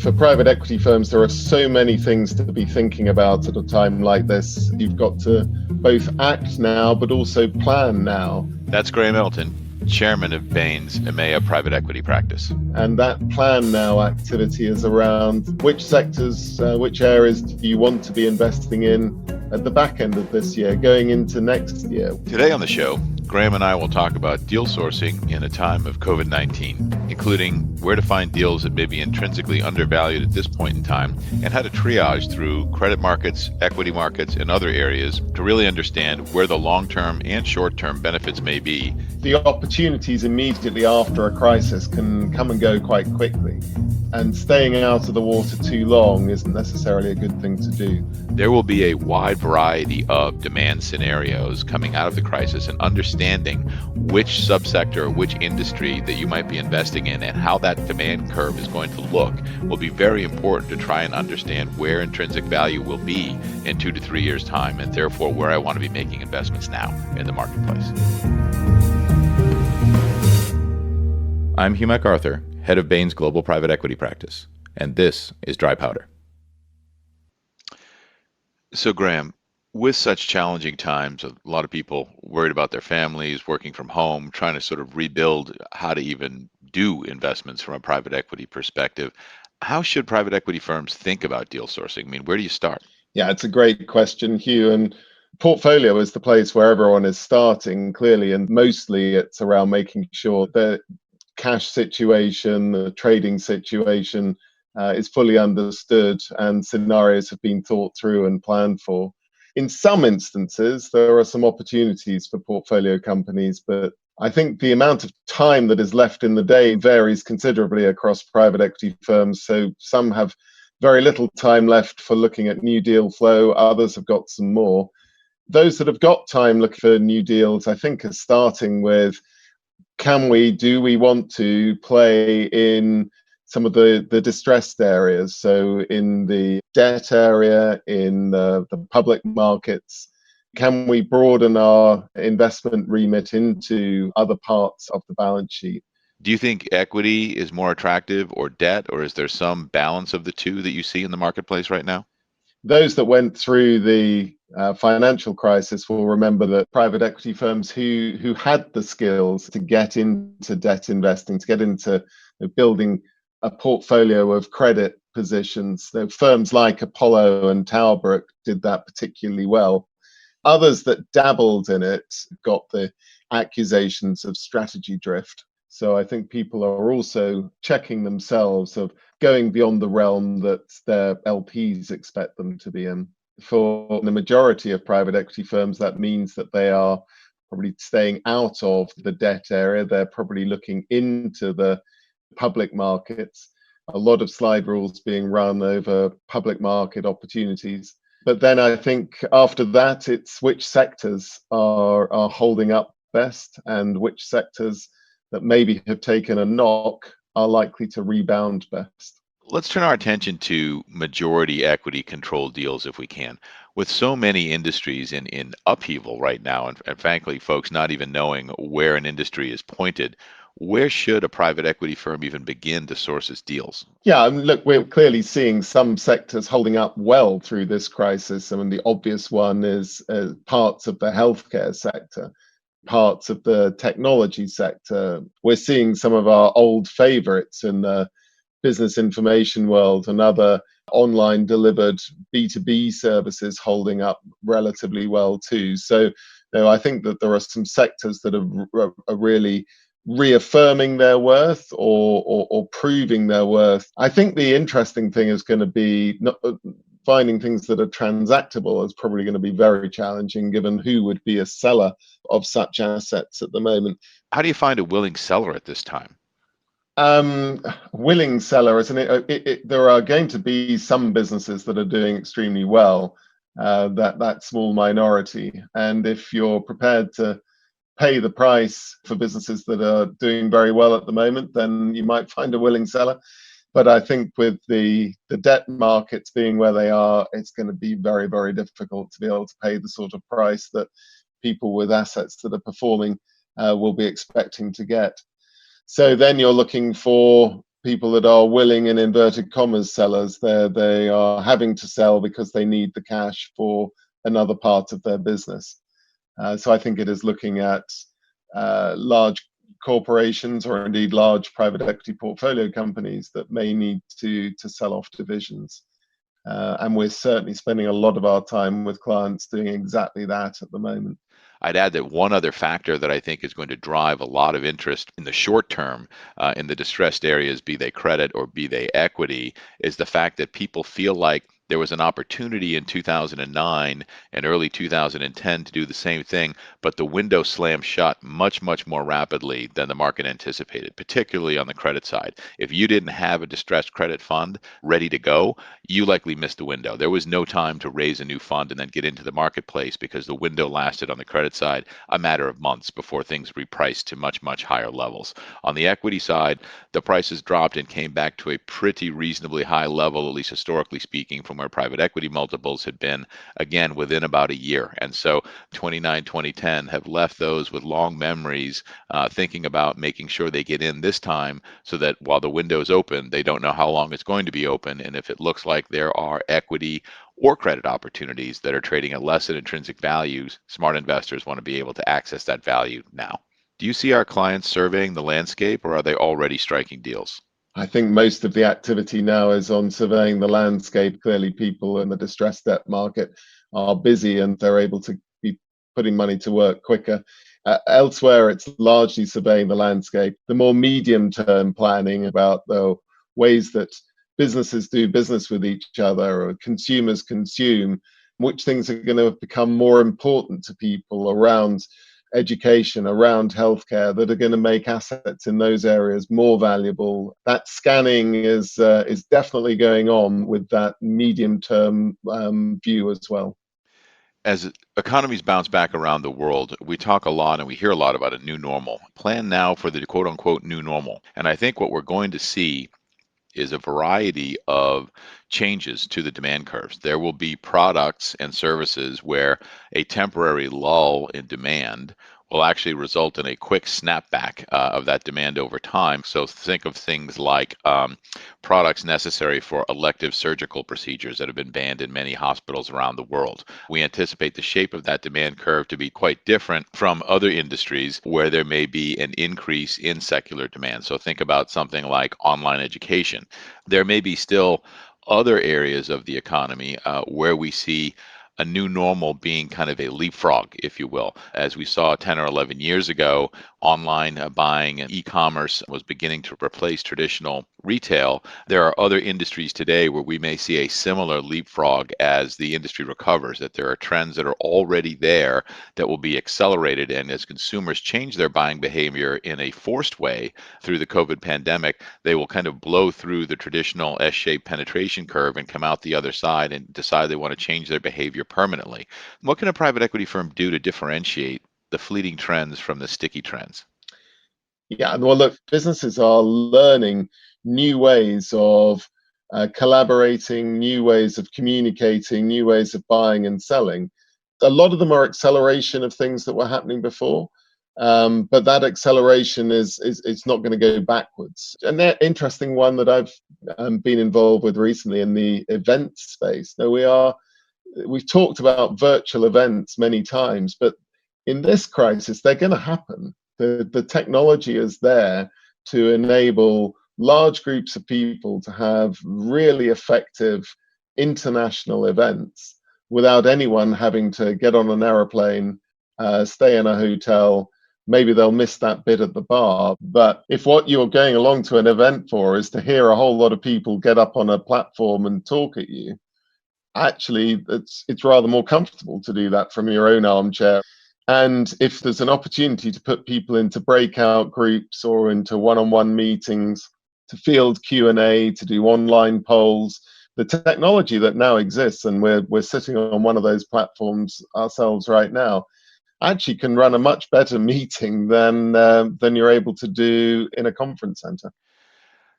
For private equity firms, there are so many things to be thinking about at a time like this. You've got to both act now, but also plan now. That's Graham Elton, chairman of Bain's EMEA private equity practice. And that plan now activity is around which sectors, which areas do you want to be investing in at the back end of this year, going into next year. Today on the show, Graham and I will talk about deal sourcing in a time of COVID-19, including where to find deals that may be intrinsically undervalued at this point in time, and how to triage through credit markets, equity markets, and other areas to really understand where the long-term and short-term benefits may be. The opportunities immediately after a crisis can come and go quite quickly, and staying out of the water too long isn't necessarily a good thing to do. There will be a wide variety of demand scenarios coming out of the crisis, and understanding which subsector or which industry that you might be investing in and how that demand curve is going to look will be very important to try and understand where intrinsic value will be in 2 to 3 years' time, and therefore where I want to be making investments now in the marketplace. I'm Hugh MacArthur, head of Bain's global private equity practice, and this is Dry Powder. So Graham, with such challenging times, a lot of people worried about their families, working from home, trying to sort of rebuild how to even do investments from a private equity perspective. How should private equity firms think about deal sourcing? I mean, where do you start? Yeah, it's a great question, Hugh. And portfolio is the place where everyone is starting, clearly, and mostly it's around making sure the cash situation, the trading situation is fully understood and scenarios have been thought through and planned for. In some instances, there are some opportunities for portfolio companies, but I think the amount of time that is left in the day varies considerably across private equity firms. So some have very little time left for looking at new deal flow, others have got some more. Those that have got time looking for new deals, I think, are starting with, do we want to play in some of the distressed areas? So in the debt area, in the public markets, can we broaden our investment remit into other parts of the balance sheet? Do you think equity is more attractive or debt, or is there some balance of the two that you see in the marketplace right now? Those that went through the financial crisis will remember that private equity firms who had the skills to get into debt investing, to get into building a portfolio of credit positions, firms like Apollo and Towerbrook did that particularly well. Others that dabbled in it got the accusations of strategy drift. So I think people are also checking themselves of going beyond the realm that their LPs expect them to be in. For the majority of private equity firms, that means that they are probably staying out of the debt area. They're probably looking into the public markets. A lot of slide rules being run over public market opportunities. But then I think after that, it's which sectors are holding up best and which sectors that maybe have taken a knock are likely to rebound best. Let's turn our attention to majority equity controlled deals if we can. With so many industries in upheaval right now, and frankly, folks not even knowing where an industry is pointed, where should a private equity firm even begin to source its deals? Yeah, and look, we're clearly seeing some sectors holding up well through this crisis. I mean, the obvious one is parts of the healthcare sector, parts of the technology sector. We're seeing some of our old favorites in the business information world and other online delivered B2B services holding up relatively well too. So I think that there are some sectors that are really reaffirming their worth or proving their worth. I think the interesting thing is going to be finding things that are transactable is probably going to be very challenging, given who would be a seller of such assets at the moment. How do you find a willing seller at this time? Willing seller, there are going to be some businesses that are doing extremely well, that small minority. And if you're prepared to pay the price for businesses that are doing very well at the moment, then you might find a willing seller. But I think with the debt markets being where they are, it's going to be very, very difficult to be able to pay the sort of price that people with assets that are performing will be expecting to get. So then you're looking for people that are willing, in inverted commas, sellers. They are having to sell because they need the cash for another part of their business. So I think it is looking at large corporations or indeed large private equity portfolio companies that may need to sell off divisions. And we're certainly spending a lot of our time with clients doing exactly that at the moment. I'd add that one other factor that I think is going to drive a lot of interest in the short term in the distressed areas, be they credit or be they equity, is the fact that people feel like there was an opportunity in 2009 and early 2010 to do the same thing, but the window slammed shut much, much more rapidly than the market anticipated, particularly on the credit side. If you didn't have a distressed credit fund ready to go, you likely missed the window. There was no time to raise a new fund and then get into the marketplace because the window lasted on the credit side a matter of months before things repriced to much, much higher levels. On the equity side, the prices dropped and came back to a pretty reasonably high level, at least historically speaking, from where private equity multiples had been, again, within about a year. And so 29, 2010 have left those with long memories, thinking about making sure they get in this time so that while the window's open, they don't know how long it's going to be open. And if it looks like there are equity or credit opportunities that are trading at less than intrinsic values, smart investors want to be able to access that value now. Do you see our clients surveying the landscape, or are they already striking deals? I think most of the activity now is on surveying the landscape. Clearly, people in the distressed debt market are busy and they're able to be putting money to work quicker. Elsewhere, it's largely surveying the landscape. The more medium-term planning about the ways that businesses do business with each other or consumers consume, which things are going to become more important to people around education, around healthcare, that are going to make assets in those areas more valuable. That scanning is definitely going on with that medium-term view as well. As economies bounce back around the world, we talk a lot and we hear a lot about a new normal. Plan now for the quote unquote new normal. And I think what we're going to see is a variety of changes to the demand curves. There will be products and services where a temporary lull in demand will actually result in a quick snapback of that demand over time. So think of things like products necessary for elective surgical procedures that have been banned in many hospitals around the world. We anticipate the shape of that demand curve to be quite different from other industries where there may be an increase in secular demand. So think about something like online education. There may be still other areas of the economy where we see a new normal being kind of a leapfrog, if you will. As we saw 10 or 11 years ago, online buying and e-commerce was beginning to replace traditional retail. There are other industries today where we may see a similar leapfrog as the industry recovers, that there are trends that are already there that will be accelerated. And as consumers change their buying behavior in a forced way through the COVID pandemic, they will kind of blow through the traditional S-shaped penetration curve and come out the other side and decide they want to change their behavior permanently. What can a private equity firm do to differentiate the fleeting trends from the sticky trends? Yeah, well, look, businesses are learning new ways of collaborating, new ways of communicating, new ways of buying and selling. A lot of them are acceleration of things that were happening before, but that acceleration is it's not going to go backwards. An interesting one that I've been involved with recently in the event space. Now we've talked about virtual events many times, but in this crisis, they're going to happen. The technology is there to enable large groups of people to have really effective international events without anyone having to get on an aeroplane, stay in a hotel. Maybe they'll miss that bit at the bar. But if what you're going along to an event for is to hear a whole lot of people get up on a platform and talk at you, actually it's rather more comfortable to do that from your own armchair. And if there's an opportunity to put people into breakout groups or into one-on-one meetings, to field Q&A, to do online polls, the technology that now exists, and we're sitting on one of those platforms ourselves right now, actually can run a much better meeting than you're able to do in a conference center.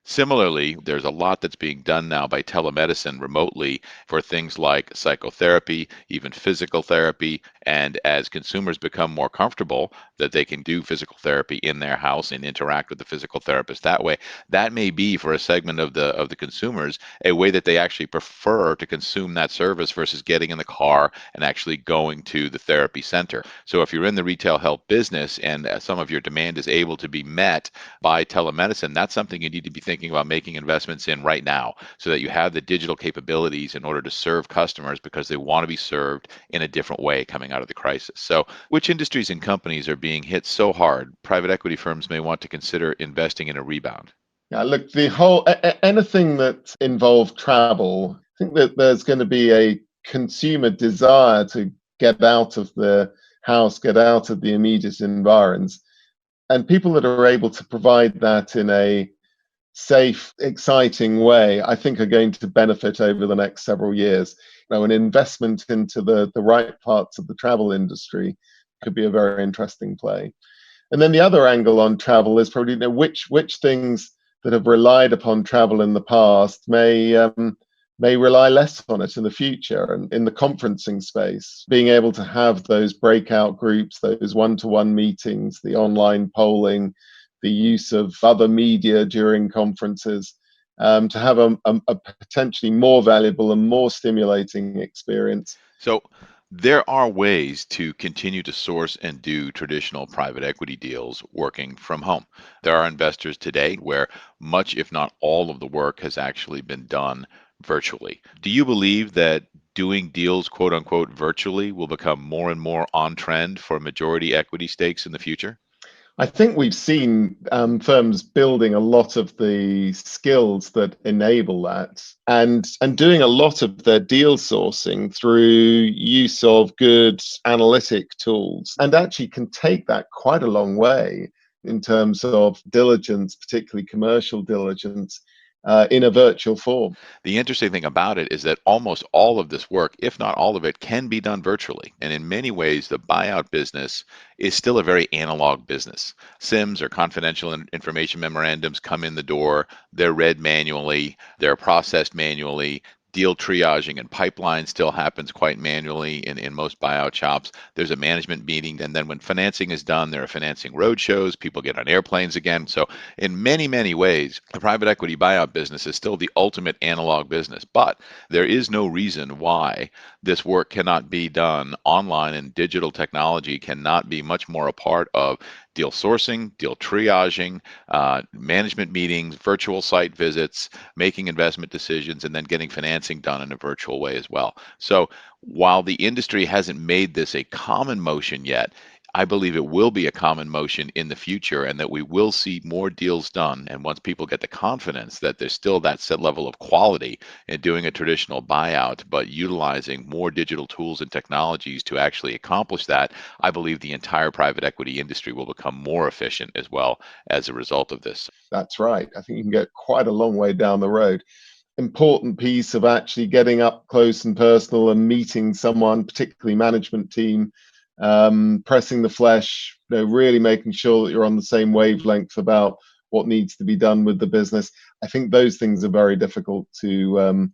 Similarly, there's a lot that's being done now by telemedicine remotely for things like psychotherapy, even physical therapy, And as consumers become more comfortable that they can do physical therapy in their house and interact with the physical therapist that way, that may be for a segment of the consumers a way that they actually prefer to consume that service versus getting in the car and actually going to the therapy center. So if you're in the retail health business and some of your demand is able to be met by telemedicine, that's something you need to be thinking about making investments in right now so that you have the digital capabilities in order to serve customers because they want to be served in a different way coming out of the crisis. So which industries and companies are being hit so hard private equity firms may want to consider investing in a rebound? Yeah, look, the whole anything that involved travel, I think that there's going to be a consumer desire to get out of the house, get out of the immediate environs, and people that are able to provide that in a safe, exciting way, I think are going to benefit over the next several years. An investment into the right parts of the travel industry could be a very interesting play. And then the other angle on travel is probably which things that have relied upon travel in the past may rely less on it in the future. And in the conferencing space, being able to have those breakout groups, those one-to-one meetings, the online polling, the use of other media during conferences, to have a potentially more valuable and more stimulating experience. So there are ways to continue to source and do traditional private equity deals working from home. There are investors today where much, if not all, of the work has actually been done virtually. Do you believe that doing deals, quote unquote, virtually will become more and more on trend for majority equity stakes in the future? I think we've seen firms building a lot of the skills that enable that, and doing a lot of their deal sourcing through use of good analytic tools, and actually can take that quite a long way in terms of diligence, particularly commercial diligence, in a virtual form. The interesting thing about it is that almost all of this work, if not all of it, can be done virtually. And in many ways, the buyout business is still a very analog business. SIMs or confidential information memorandums come in the door, they're read manually, they're processed manually. Deal triaging and pipeline still happens quite manually in most buyout shops. There's a management meeting, and then when financing is done, there are financing roadshows. People get on airplanes again. So in many, many ways, the private equity buyout business is still the ultimate analog business. But there is no reason why this work cannot be done online, and digital technology cannot be much more a part of deal sourcing, deal triaging, management meetings, virtual site visits, making investment decisions, and then getting financing done in a virtual way as well. So while the industry hasn't made this a common motion yet, I believe it will be a common motion in the future and that we will see more deals done. And once people get the confidence that there's still that set level of quality in doing a traditional buyout, but utilizing more digital tools and technologies to actually accomplish that, I believe the entire private equity industry will become more efficient as well as a result of this. That's right. I think you can get quite a long way down the road. Important piece of actually getting up close and personal and meeting someone, particularly management team, pressing the flesh, really making sure that you're on the same wavelength about what needs to be done with the business. I think those things are very difficult to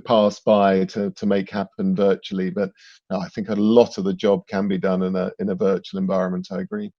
pass by, to make happen virtually. But no, I think a lot of the job can be done in a virtual environment. I agree.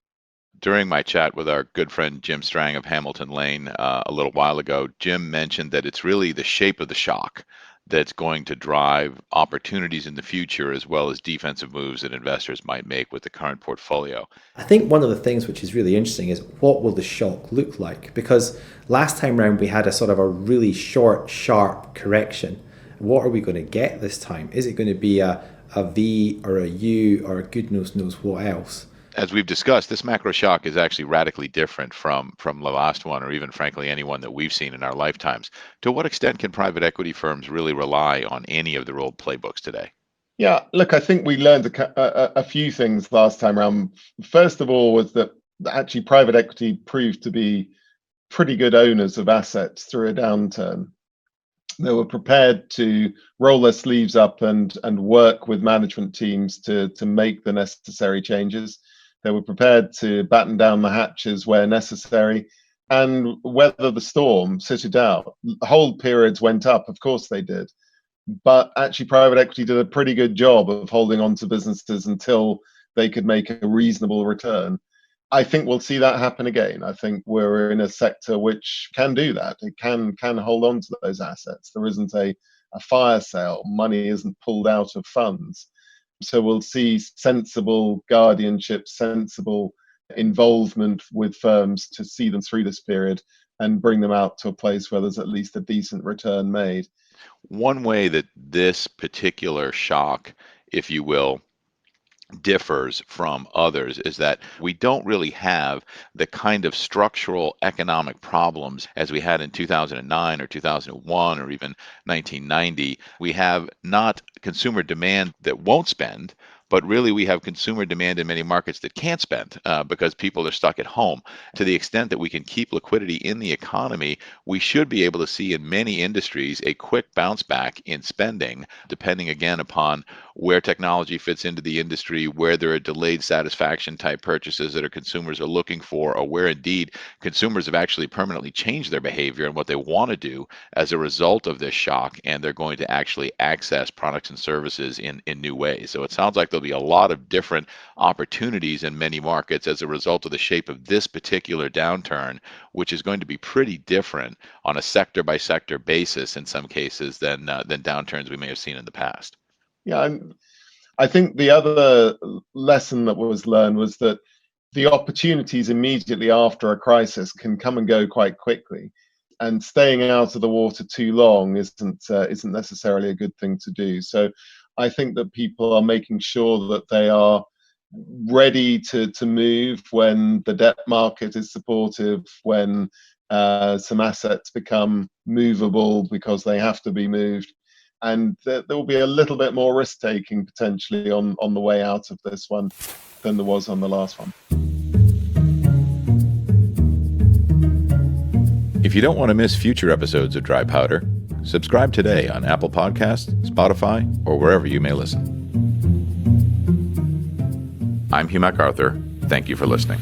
During my chat with our good friend Jim Strang of Hamilton Lane a little while ago, Jim mentioned that it's really the shape of the shock that's going to drive opportunities in the future as well as defensive moves that investors might make with the current portfolio. I think one of the things which is really interesting is what will the shock look like? Because last time round we had a sort of a really short, sharp correction. What are we going to get this time? Is it going to be a V or a U or a goodness knows what else? As we've discussed, this macro shock is actually radically different from the last one, or even frankly any one that we've seen in our lifetimes. To what extent can private equity firms really rely on any of their old playbooks today? Yeah, look, I think we learned a few things last time around. First of all, was that actually private equity proved to be pretty good owners of assets through a downturn. They were prepared to roll their sleeves up and work with management teams to make the necessary changes. They were prepared to batten down the hatches where necessary and weather the storm, sit it out. The whole periods went up, of course they did. but actually private equity did a pretty good job of holding on to businesses until they could make a reasonable return. I think we'll see that happen again. I think we're in a sector which can do that. It can hold on to those assets. There isn't a fire sale. Money isn't pulled out of funds. So we'll see sensible guardianship, sensible involvement with firms to see them through this period and bring them out to a place where there's at least a decent return made. One way that this particular shock, if you will, differs from others is that we don't really have the kind of structural economic problems as we had in 2009 or 2001 or even 1990. We have not consumer demand that won't spend, but really we have consumer demand in many markets that can't spend because people are stuck at home. To the extent that we can keep liquidity in the economy, we should be able to see in many industries a quick bounce back in spending, depending again upon where technology fits into the industry, where there are delayed satisfaction type purchases that our consumers are looking for, or where indeed consumers have actually permanently changed their behavior and what they want to do as a result of this shock, and they're going to actually access products and services in new ways. So it sounds like there'll be a lot of different opportunities in many markets as a result of the shape of this particular downturn, which is going to be pretty different on a sector by sector basis in some cases than downturns we may have seen in the past. Yeah, and I think the other lesson that was learned was that the opportunities immediately after a crisis can come and go quite quickly, and staying out of the water too long isn't necessarily a good thing to do. So I think that people are making sure that they are ready to move when the debt market is supportive, when some assets become movable because they have to be moved. And there will be a little bit more risk taking potentially on the way out of this one than there was on the last one. If you don't want to miss future episodes of Dry Powder, subscribe today on Apple Podcasts, Spotify, or wherever you may listen. I'm Hugh MacArthur. Thank you for listening.